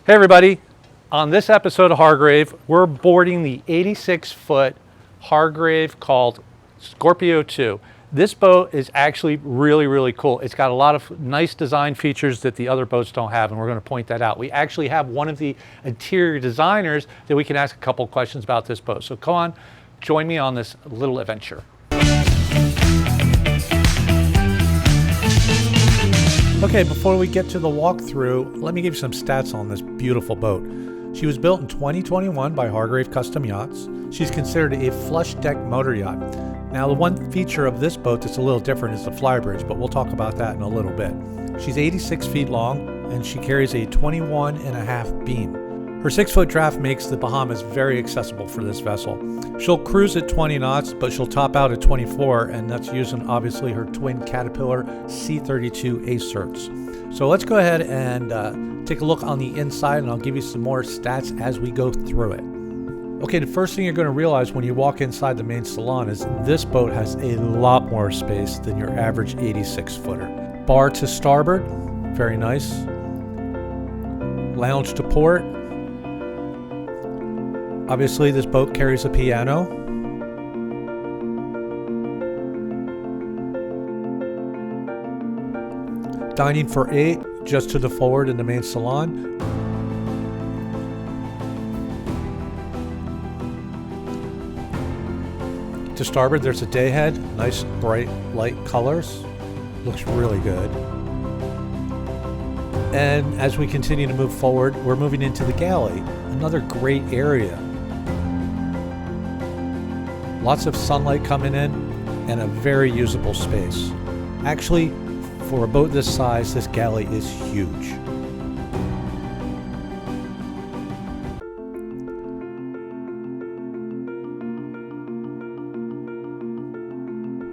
Hey everybody, on this episode of Hargrave, we're boarding the 86-foot Hargrave called Scorpio 2. This boat is actually really cool. It's got a lot of nice design features that the other boats don't have, and we're going to point that out. We actually have one of the interior designers that we can ask a couple questions about this boat. So come on, join me on this little adventure. Okay, before we get to the walkthrough, let me give you some stats on this beautiful boat. She was built in 2021 by Hargrave Custom Yachts. She's considered a flush deck motor yacht. Now, the one feature of this boat that's a little different is the Flybridge, but we'll talk about that in a little bit. She's 86 feet long and she carries a 21.5 beam. Her 6-foot draft makes the Bahamas very accessible for this vessel. She'll cruise at 20 knots, but she'll top out at 24, and that's using obviously her twin Caterpillar C32 Acerts. So let's go ahead and take a look on the inside, and I'll give you some more stats as we go through it. Okay, the first thing you're going to realize when you walk inside the main salon is this boat has a lot more space than your average 86-footer. Bar to starboard, very nice. Lounge to port. Obviously, this boat carries a piano. Dining for 8, just to the forward in the main salon. To starboard, there's a day head. Nice, bright, light colors. Looks really good. And as we continue to move forward, we're moving into the galley. Another great area. Lots of sunlight coming in and a very usable space. Actually, for a boat this size, this galley is huge.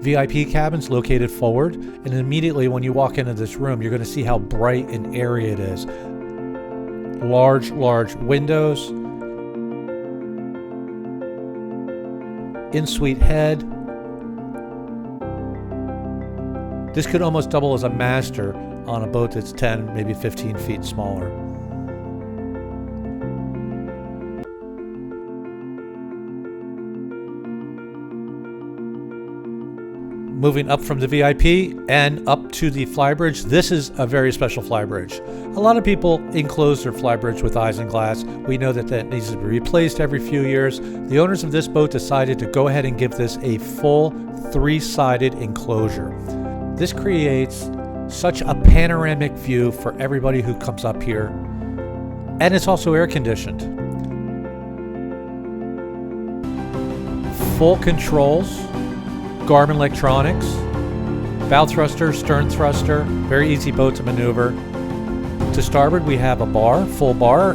VIP cabins located forward, and immediately when you walk into this room, you're going to see how bright and airy it is. Large windows. In-suite head. This could almost double as a master on a boat that's 10, maybe 15 feet smaller. Moving up from the VIP and up to the Flybridge, this is a very special Flybridge. A lot of people enclose their Flybridge with isinglass. We know that needs to be replaced every few years. The owners of this boat decided to go ahead and give this a full 3-sided enclosure. This creates such a panoramic view for everybody who comes up here, and it's also air conditioned. Full controls. Garmin electronics, bow thruster, stern thruster, very easy boat to maneuver. To starboard, we have a bar, full bar.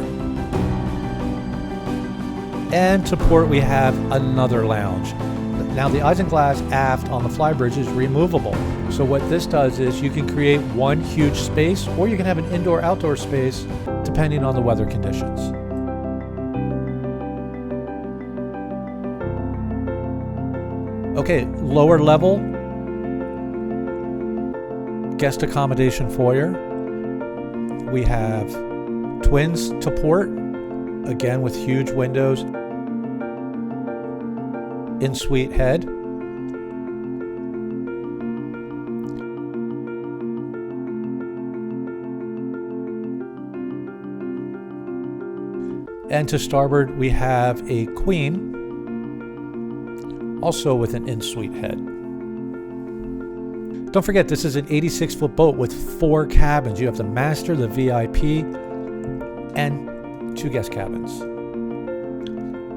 And to port, we have another lounge. Now, the isinglass aft on the Flybridge is removable. So what this does is you can create one huge space, or you can have an indoor-outdoor space, depending on the weather conditions. Okay, lower level, guest accommodation foyer. We have twins to port, again with huge windows. In-suite head. And to starboard, we have a queen, also with an in-suite head. Don't forget, this is an 86-foot boat with 4 cabins. You have the master, the VIP, and 2 guest cabins.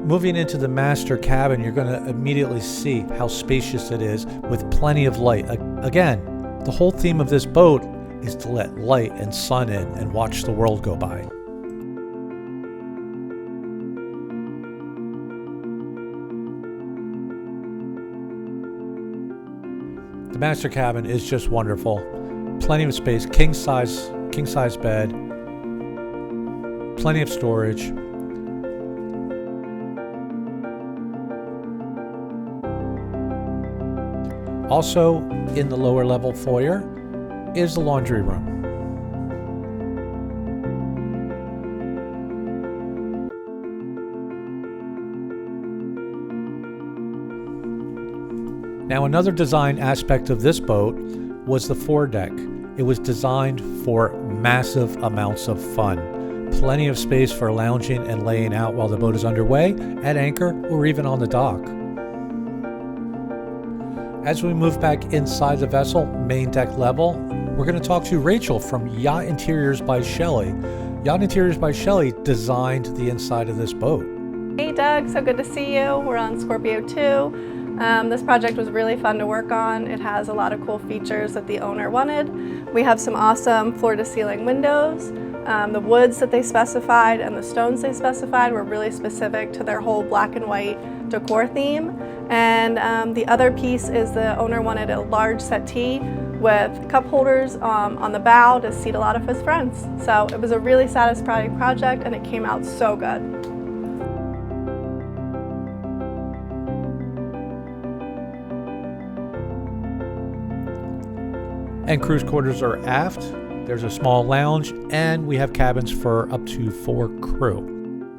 Moving into the master cabin, you're going to immediately see how spacious it is with plenty of light. Again, the whole theme of this boat is to let light and sun in and watch the world go by. The master cabin is just wonderful. Plenty of space, king size bed, plenty of storage. Also in the lower level foyer is the laundry room. Now, another design aspect of this boat was the foredeck. It was designed for massive amounts of fun. Plenty of space for lounging and laying out while the boat is underway, at anchor, or even on the dock. As we move back inside the vessel, main deck level, we're going to talk to Rachel from Yacht Interiors by Shelley. Yacht Interiors by Shelley designed the inside of this boat. Hey Doug, so good to see you. We're on Scorpio 2. This project was really fun to work on. It has a lot of cool features that the owner wanted. We have some awesome floor-to-ceiling windows. The woods that they specified and the stones they specified were really specific to their whole black and white decor theme. And the other piece is the owner wanted a large settee with cup holders on the bow to seat a lot of his friends. So it was a really satisfying project and it came out so good. And cruise quarters are aft. There's a small lounge, and we have cabins for up to 4 crew.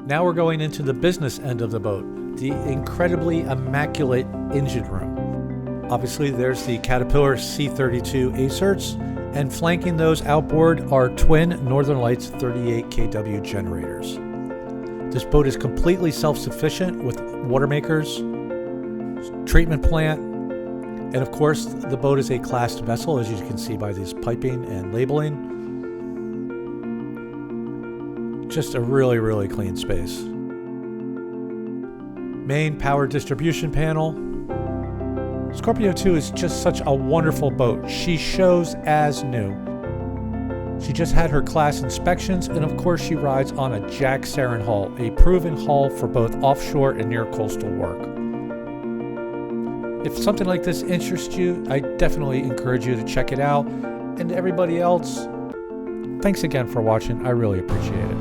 Now we're going into the business end of the boat, the incredibly immaculate engine room. Obviously, there's the Caterpillar C32 Acerts, and flanking those outboard are twin Northern Lights 38 kW generators. This boat is completely self-sufficient with water makers, treatment plant, and of course, the boat is a classed vessel, as you can see by this piping and labeling. Just a really, really clean space. Main power distribution panel. Scorpio 2 is just such a wonderful boat. She shows as new. She just had her class inspections, and of course she rides on a Jack Saren hull, a proven hull for both offshore and near coastal work. If something like this interests you, I definitely encourage you to check it out. And to everybody else, thanks again for watching. I really appreciate it.